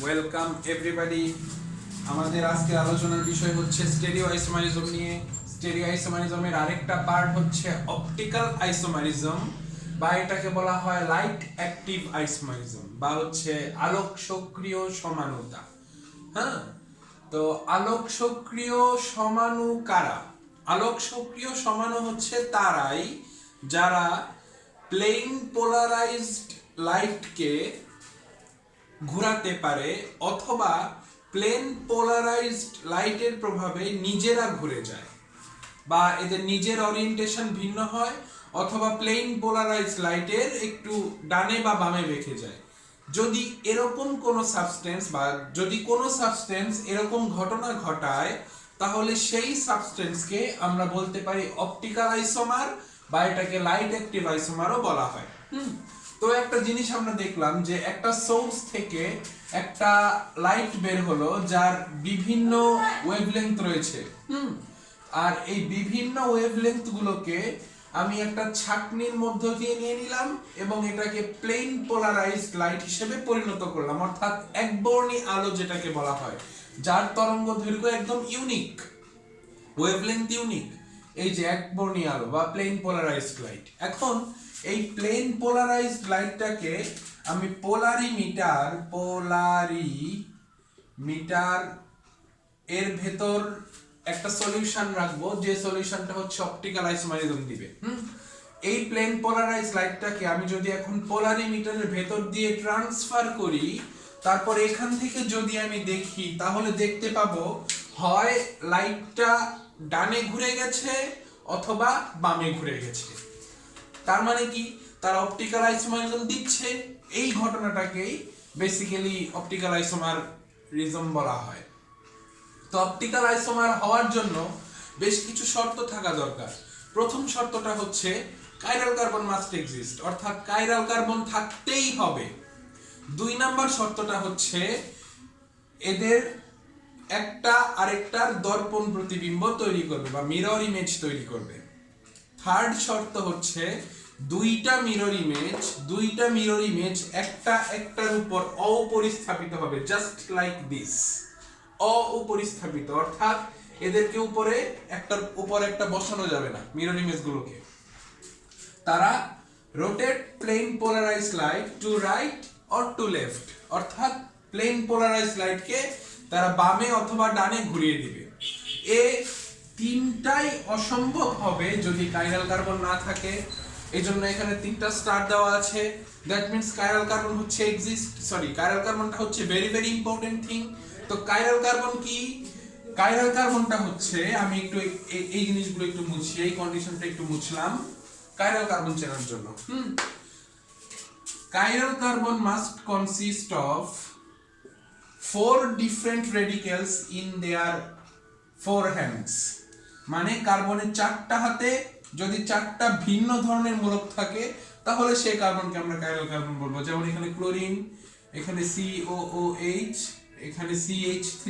Welcome everybody. আমাদের আজকের আলোচনার বিষয় হচ্ছে স্টেরিও আইসোমারিজম নিয়ে। স্টেরিও আইসোমারিজমের আরেকটা পার্ট হচ্ছে অপটিক্যাল আইসোমারিজম, বা এটাকে বলা হয় লাইট অ্যাক্টিভ আইসোমারিজম, বা হচ্ছে আলোক সক্রিয় সমানুতা। হ্যাঁ, তো আলোক সক্রিয় সমাণু কারা? আলোক সক্রিয় সমাণু হচ্ছে তারাই যারা প্লেন পোলারাইজড লাইটকে ঘোরাতে পারে অথবা প্লেন পোলারাইজড লাইটের প্রভাবে নিজেরা ঘুরে যায়, বা এদের নিজের ওরিয়েন্টেশন ভিন্ন হয়, অথবা প্লেন পোলারাইজড লাইটের একটু ডানে বা বামে বেঁকে যায়। যদি এরকম কোনো সাবস্টেন্স বা যদি কোনো সাবস্টেন্স এরকম ঘটনা ঘটায়, তাহলে সেই সাবস্টেন্সকে আমরা বলতে পারি অপটিক্যাল আইসোমার, বা এটাকে লাইট অ্যাক্টিভ আইসোমারও বলা হয়। তো একটা জিনিস আমরা দেখলাম যে একটা সোর্স থেকে একটা লাইট বের হলো যার বিভিন্ন ওয়েভলেংথ রয়েছে। আর এই বিভিন্ন ওয়েভলেংথ গুলোকে আমি একটা ছাঁকনির মধ্য দিয়ে নিয়ে নিলাম এবং এটাকে প্লেন পোলারাইজড লাইট হিসেবে পরিণত করলাম, অর্থাৎ একবর্ণী আলো যেটাকে বলা হয়, যার তরঙ্গ দৈর্ঘ্য একদম ইউনিক, ওয়েভলেংথ ইউনিক। এই যে একবর্ণী আলো বা প্লেন পোলারাইজড লাইট। এখন এই প্লেন পোলারাইজড লাইটটাকে আমি পোলারিমিটার এর ভেতর একটা সলিউশন রাখবো, যে সলিউশনটা হচ্ছে অপটিক্যাল আইসোমারিজম দিবে। এই প্লেন পোলারাইজড লাইটটাকে আমি যদি এখন পোলারিমিটারের ভেতর দিয়ে ট্রান্সফার করি, তারপর এখান থেকে যদি আমি দেখি, তাহলে দেখতে পাবো হয় লাইটটা ডানে ঘুরে গেছে অথবা বামে ঘুরে গেছে। তার মানে কি, তার অপটিক্যাল আইসোমারিজম দিচ্ছে। এই ঘটনাটাকেই বেসিক্যালি অপটিক্যাল আইসোমারিজম বলা হয়। তো অপটিক্যাল আইসোমার হওয়ার জন্য বেশ কিছু শর্ত থাকা দরকার। প্রথম শর্তটা হচ্ছে কাইরাল কার্বন মাস্ট এক্সিস্ট, অর্থাৎ কাইরাল কার্বন থাকতেই হবে। 2 নাম্বার শর্তটা হচ্ছে এদের একটা আরেকটার দর্পণ প্রতিবিম্ব তৈরি করবে বা মিরর ইমেজ তৈরি করবে। থার্ড শর্ত হচ্ছে দুইটা মিরর ইমেজ একটা একটার উপর অপরিস্থাপিত হবে, জাস্ট লাইক দিস। অপরিস্থাপিত অর্থাৎ এদেরকে উপরে একটার উপর একটা বসানো যাবে না মিরর ইমেজ গুলোকে। তারা rotate plane polarized light to right or to left, অর্থাৎ প্লেন পোলারাইজড লাইটকে তারা বামে অথবা ডানে ঘুরিয়ে দিবে। এ তিনটাই অসম্ভব হবে যদি কাইরাল কার্বন না থাকে। এজন্য এখানে 3টা স্টার দেওয়া আছে। দ্যাট মিন্স কাইরাল কার্বন হচ্ছে কাইরাল কার্বনটা হচ্ছে ভেরি ভেরি ইম্পর্টেন্ট থিং। তো কাইরাল কার্বন কি? কাইরাল কার্বনটা হচ্ছে, আমি একটু এই জিনিসগুলো একটু মুছি, এই কন্ডিশনটা একটু মুছলাম কাইরাল কার্বন চেনার জন্য। Chiral carbon must consist of 4 different radicals in their 4 hands. মানে কার্বনের 4টা হাতে যদি 4টা ভিন্ন ধরনের মূলক থাকে, তাহলে সেই কার্বনকে আমরা কাইরাল কার্বন বলবো। যেমন এখানে ক্লোরিন, এখানে COOH, এখানে CH3,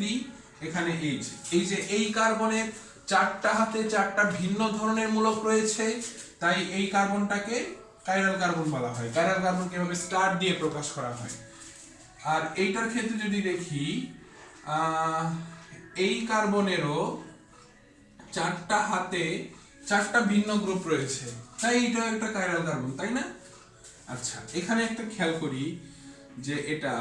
এখানে H। এই যে এই কার্বনের 4টা হাতে 4টা ভিন্ন ধরনের মূলক রয়েছে, তাই এই কার্বনটাকে কাইরাল কার্বন বলা হয়। কাইরাল কার্বনকে এভাবে স্টার দিয়ে প্রকাশ করা হয়। আর এইটার ক্ষেত্রে যদি দেখি, এই কার্বনেরও 4টা হাতে 4টা ভিন্ন গ্রুপ রয়েছে, তাই এটা একটা কাইরাল কার্বন, তাই না? আচ্ছা, এখানে একটা খেয়াল করি যে এটা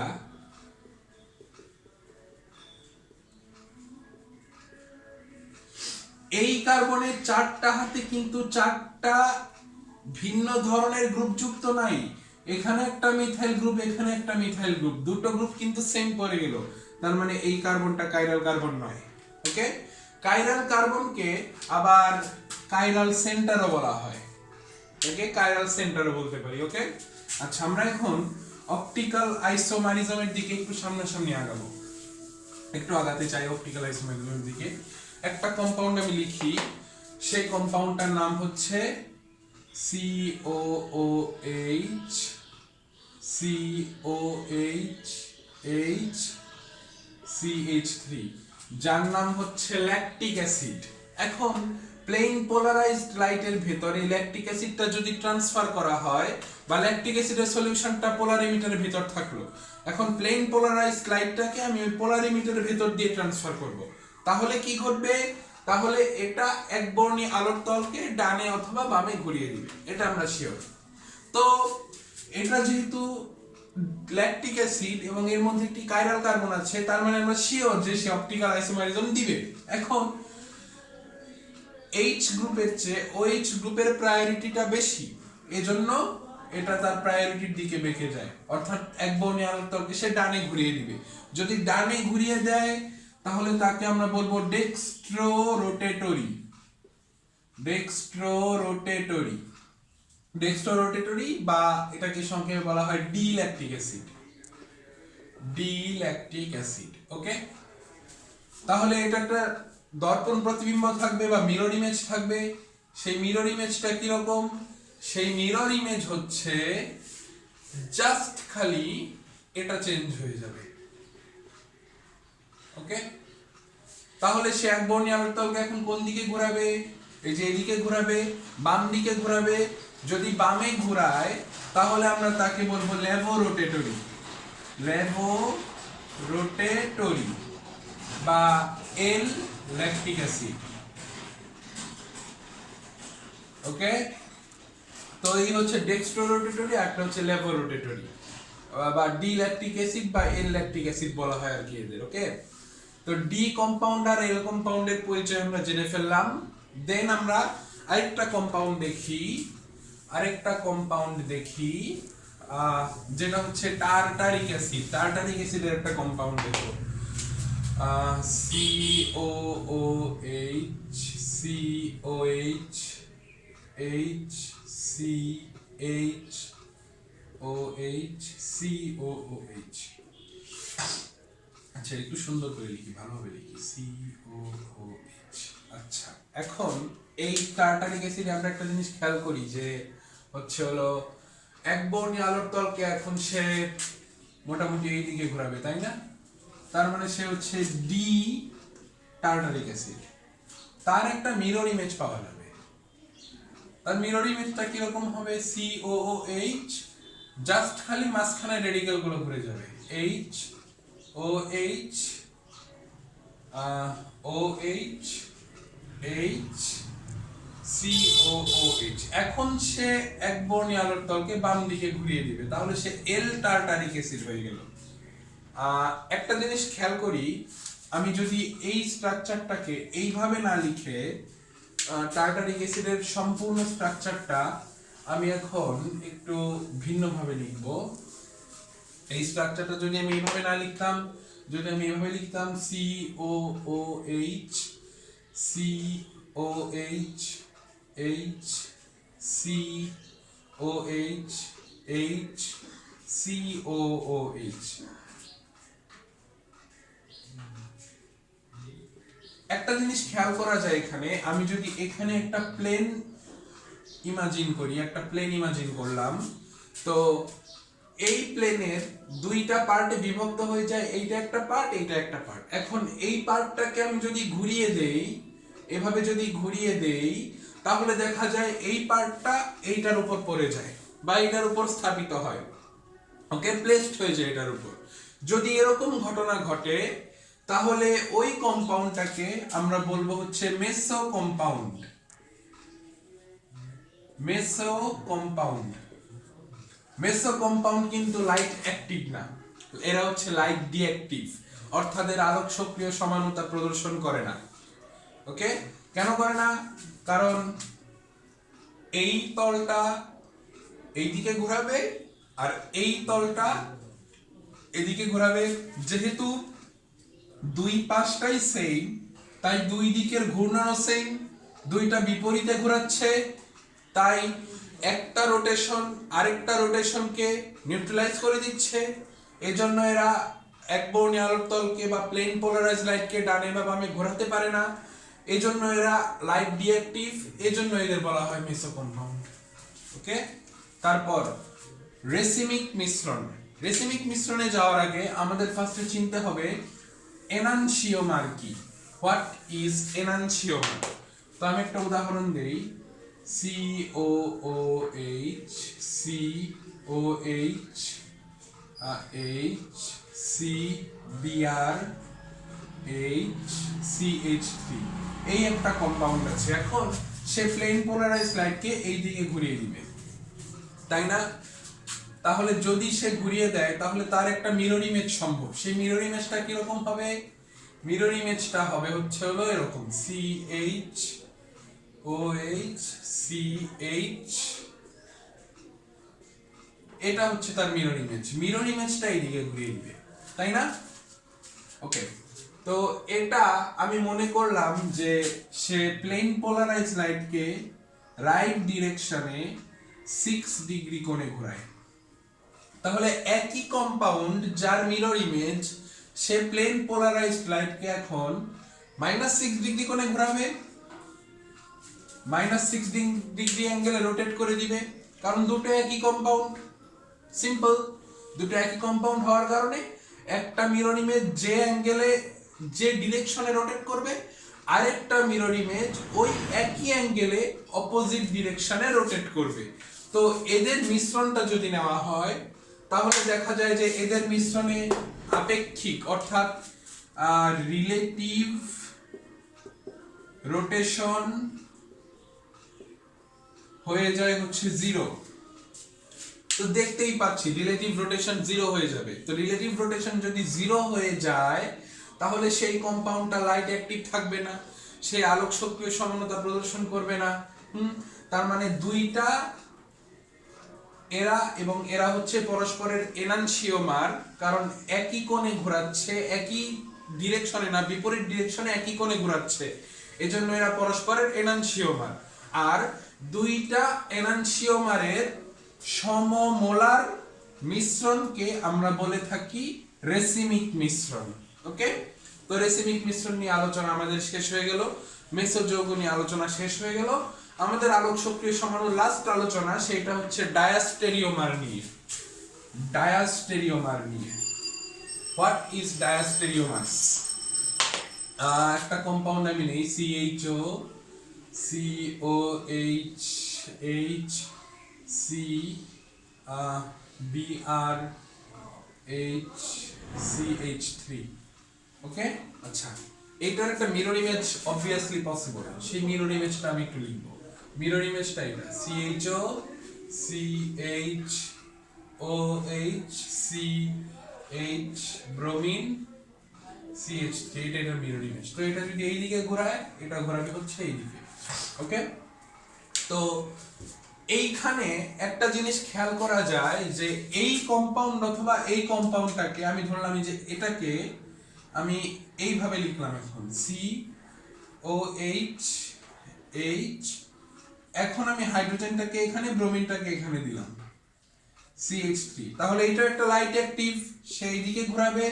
এই কার্বনের 4টা হাতে কিন্তু 4টা ভিন্ন ধরনের গ্রুপ যুক্ত নাই। এখানে একটা মিথাইল গ্রুপ, এখানে একটা মিথাইল গ্রুপ, দুটো গ্রুপ কিন্তু সেম পড়ে গেল। তার মানে এই কার্বনটা কাইরাল কার্বন নয়। ওকে, কাইরাল কার্বনকে আবার কাইরাল সেন্টারও বলা হয়। ওকে, কাইরাল সেন্টারও বলতে পারি। ওকে, আচ্ছা, আমরা এখন অপটিক্যাল আইসোমারিজমের দিকে একটু সামনাসামনি আগাবো, একটু আগাতে চাই অপটিক্যাল আইসোমারিজমের দিকে। একটা কম্পাউন্ড আমি লিখি, সেই কম্পাউন্ডটার নাম হচ্ছে COOH, COH, CH3, যার নাম হচ্ছে ল্যাকটিক অ্যাসিড। এখন প্লেন পোলারাইজড লাইটের ভেতরে ল্যাকটিক অ্যাসিডটা যদি ট্রান্সফার করা হয় বা ল্যাকটিক অ্যাসিডের সলিউশনটা পোলারিমিটারের ভিতর থাকলো, এখন প্লেন পোলারাইজড লাইটটাকে আমি ওই পোলারিমিটারের ভিতর দিয়ে ট্রান্সফার করব, তাহলে কি ঘটবে? তাহলে এটা একবর্ণী আলোর তলকে ডানে অথবা বামে ঘুরিয়ে দিবে, এটা আমরা শিওর। তো এটা যেহেতু ল্যাকটিক অ্যাসিড এবং এর মধ্যে একটি কাইরাল কার্বন আছে, তার মানে আমরা শিওর যে সে অপটিক্যাল আইসোমারিজম দিবে। এখন এইচ গ্রুপের চেয়ে ওএইচ গ্রুপের প্রায়োরিটিটা বেশি, এজন্য এটা তার প্রায়োরিটির দিকে বেঁকে যায়, অর্থাৎ একবর্ণী আলোর তলকে সে ডানে ঘুরিয়ে দিবে। যদি ডানে ঘুরিয়ে দেয় তাহলে তাকে আমরা বলবো ডেক্সট্রো রোটেটরি। ডেক্সট্রো রোটেটরি বা এটাকে সংক্ষেপে বলা হয় ডি ল্যাকটিক অ্যাসিড। ওকে, তাহলে এটা একটা দর্পণ প্রতিবিম্ব থাকবে বা মিরর ইমেজ থাকবে। সেই মিরর ইমেজটা কি রকম? সেই মিরর ইমেজ হচ্ছে জাস্ট খালি এটা চেঞ্জ হয়ে যাবে। ওকে, তাহলে সে একবর্ণী আলোর তলকে এখন কোন দিকে ঘোরাবে? এই যে এদিকে ঘোরাবে, বাম দিকে ঘোরাবে। যদি বামে ঘোরায় তাহলে আমরা তাকে বলবো লেভোরোটেটরি বা এল ল্যাকটিক অ্যাসিড। ওকে, তো এই হচ্ছে ডেক্সট্রোরোটেটরি, একটা হচ্ছে লেভোরোটেটরি বা ডি ল্যাকটিক অ্যাসিড বা এল ল্যাকটিক অ্যাসিড বলা হয় আর কি এদের। ওকে, তো ডি কম্পাউন্ড আর এল কম্পাউন্ডের পরিচয় আমরা জেনে ফেললাম। দেন আমরা আরেকটা কম্পাউন্ড দেখি যেটা হচ্ছে টার্টারিক অ্যাসিড। টার্টারিক অ্যাসিডের একটা কম্পাউন্ড দেখো, COOH। আচ্ছা, একটু সুন্দর করে লিখি, ভালোভাবে লিখি, COOH। আচ্ছা, এখন এই টার্টারিক অ্যাসিডে আমরা একটা জিনিস খেয়াল করি যে হচ্ছে হলো একবর্ণী আলোর তলকে এখন সে মোটামুটি এই দিকে ঘোরাবে, তাই না? তার মানে সে হচ্ছে ডি টার্টারিক অ্যাসিড। তার একটা মিরর ইমেজ পাওয়া যাবে। তার মিরর ইমেজটা কিরকম হবে? COOH, জাস্ট খালি মাঝখানে রেডিক্যাল গুলো ঘুরে যাবে, OH, COOH। এখন সে একবর্ণী আলোর তলকে বাম দিকে ঘুরিয়ে দিবে, তাহলে সে এল টার্টারিক অ্যাসিড হয়ে গেল। একটা জিনিস খেয়াল করি, আমি যদি এই স্ট্রাকচারটাকে এইভাবে না লিখে টার্টারিক অ্যাসিডের সম্পূর্ণ স্ট্রাকচারটা আমি এখন একটু ভিন্নভাবে লিখব। এই স্ট্রাকচারটা যদি আমি এইভাবে না লিখতাম, যদি আমি এইভাবে লিখতাম COOH, একটা জিনিস খেয়াল করা যায় এখানে, আমি যদি এখানে একটা প্লেন ইমাজিন করলাম, তো এই প্লেনের দুইটা পার্টে বিভক্ত হয়ে যায়, এইটা একটা পার্ট, এইটা একটা পার্ট। এখন এই পার্টটাকে আমি যদি ঘুরিয়ে দেই, এভাবে যদি ঘুরিয়ে দেই, তাহলে দেখা যায় এই পার্টটা এইটার উপর পড়ে যায় বা এটার উপর স্থাপিত হয়। ওকে, প্লেসড হয়ে যায় এটার উপর। যদি এরকম ঘটনা ঘটে তাহলে ওই কম্পাউন্ডটাকে আমরা বলবো হচ্ছে মেসো কম্পাউন্ড কিন্তু লাইট অ্যাক্টিভ না, এরা হচ্ছে লাইট ডিঅ্যাক্টিভ, অর্থাৎ এর আলোক সক্রিয় সমানতা প্রদর্শন করে না। ওকে, কেন করে না? কারণ এই তলটা এইদিকে ঘোরাবে আর এই তলটা এদিকে ঘোরাবে। যেহেতু দুই পাশটাই সেম, তাই দুই দিকের ঘূর্ণনও সেম, দুইটা বিপরীতে ঘোরাচ্ছে, তাই একটা রোটেশন আরেকটা রোটেশনকে নিউট্রালাইজ করে দিচ্ছে। এজন্য এরা একবর্ণী আলোর তলকে বা প্লেন পোলারাইজড লাইটকে ডানে বা বামে ঘোরাতে পারে না, এজন্য এরা লাইট ডিঅ্যাক্টিভ, এজন্য এদের বলা হয় মেসো কম্পাউন্ড। ওকে, তারপর রেসিমিক মিশ্রণে যাওয়ার আগে আমাদের ফার্স্টে চিনতে হবে এনানসিওমার কি। What is enantiomer? তো আমি একটা উদাহরণ দেই, COOH COH CBr CH3 এই একটা কম্পাউন্ড আছে। এখন সে প্লেন পোলারাইজ লাইটকে এই দিকে ঘুরিয়ে দিবে, তাই না? তাহলে যদি সে ঘুরিয়ে দেয় তাহলে তার একটা মিরর ইমেজ সম্ভব। সেই মিরর ইমেজটা কি রকম হবে? মিরর ইমেজটা হবে হচ্ছে হলো এরকম, CHOH CH, এটা হচ্ছে তার মিরর ইমেজ। মিরর ইমেজটা এইদিকে ঘুরিয়ে দিবে, তাই না? ওকে, তো এটা আমি মনে করলাম যে সে প্লেন পোলারাইজ লাইটকে রাইট ডিরেকশনে 6 ডিগ্রি কোণে ঘোরায়। তাহলে একই কম্পাউন্ড যার মিরর ইমেজ, সে প্লেন পোলারাইজড লাইটকে এখন -6 ডিগ্রি কোণে ঘোরাবে, -6 ডিগ্রি অ্যাঙ্গেলে রোটেট করে দিবে, কারণ দুটো একই কম্পাউন্ড। সিম্পল, দুটো একই কম্পাউন্ড হওয়ার কারণে একটা মিরর ইমেজ যে অ্যাঙ্গেলে যে ডিরেকশনে রোটেট করবে, আরেকটা মিরর ইমেজ ওই একই অ্যাঙ্গেলে অপোজিট ডিরেকশনে রোটেট করবে। তো এদের মিশ্রণটা যদি নেওয়া হয় তাহলে দেখা যায় যে এদের মিশ্রণে আপেক্ষিক অর্থাৎ রিলেটিভ রোটেশন হয়ে যায় হচ্ছে 0। তো দেখতেই পাচ্ছি রিলেটিভ রোটেশন 0 হয়ে যাবে। তো রিলেটিভ রোটেশন যদি 0 হয়ে যায় তাহলে সেই কম্পাউন্ডটা লাইট অ্যাক্টিভ থাকবে না, সে আলোক সক্রিয় সমানতা প্রদর্শন করবে না। তার মানে দুইটা এরা এবং এরা হচ্ছে পরস্পরের এনানসিওমার, কারণ একই কোণে ঘোরাচ্ছে, একই ডিরেকশনে না, বিপরীত ডিরেকশনে একই কোণে ঘোরাচ্ছে, এজন্য এরা পরস্পরের এনানসিওমার। আর দুইটা এনানসিওমারের সমমোলার মিশ্রণকে আমরা বলে থাকি রেসিমিক মিশ্রণ। ওকে, তো রেসিমিক মিশ্রণ নিয়ে আলোচনা আমাদের শেষ হয়ে গেল, মেসোযৌগ নিয়ে আলোচনা শেষ হয়ে গেল। আমাদের আলোক সক্রিয় সমাণুর লাস্ট আলোচনা সেটা হচ্ছে ডায়াস্টেরিওমার নিয়ে। ডায়াস্টেরিওমার নিয়ে, হোয়াট ইজ ডায়াস্টেরিওমাস? একটা কম্পাউন্ড আমি নেই, CHO COH BR CH3। ওকে, আচ্ছা, এইটার একটা মিরর ইমেজ অবভিয়াসলি পসিবল। সেই মিরর ইমেজটা আমি একটু লিখব। মিরর ইমেজটা এটা, CHO CHOH CH bromine CH3, এটা এটার মিরর ইমেজ। তো এটা যদি এই দিকে ঘোরায়, এটা ঘোরাবে হচ্ছে এই দিকে। ওকে, তো এইখানে একটা জিনিস খেয়াল করা যায় যে এই কম্পাউন্ড অথবা এই কম্পাউন্ডটাকে আমি ধরলাম যে এটাকে আমি এইভাবে লিখলাম, এখন COH H, এখন আমি হাইড্রোজেনটাকে এখানে, ব্রোমিনটাকে এখানে দিলাম CH3। তাহলে এটা একটা লাইট অ্যাক্টিভ, সেই দিকে ঘোরাবে,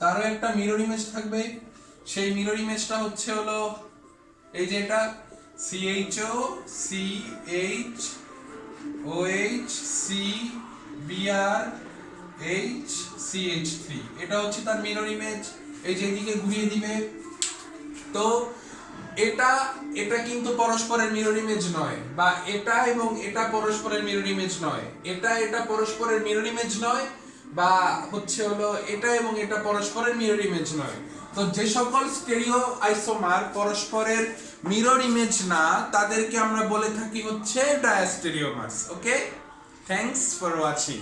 তারও একটা মিরর ইমেজ থাকবে। সেই মিরর ইমেজটা হচ্ছে হলো এই যে এটা, CHO CHOH CBr CH3, এটা হচ্ছে তার মিরর ইমেজ, এই যে এদিকে ঘুরিয়ে দিবে। তো এটা এটা কিন্তু পরস্পরের মিরর ইমেজ নয়, বা এটা এবং এটা পরস্পরের মিরর ইমেজ নয়, এটা এটা পরস্পরের মিরর ইমেজ নয়, বা হচ্ছে হলো এটা এবং এটা পরস্পরের মিরর ইমেজ নয়। তো যে সকল স্টেরিও আইসোমার পরস্পরের মিরর ইমেজ না, তাদেরকে আমরা বলে থাকি হচ্ছে ডায়াস্টেরিওমার্স। ওকে, থ্যাঙ্কস ফর ওয়াচিং।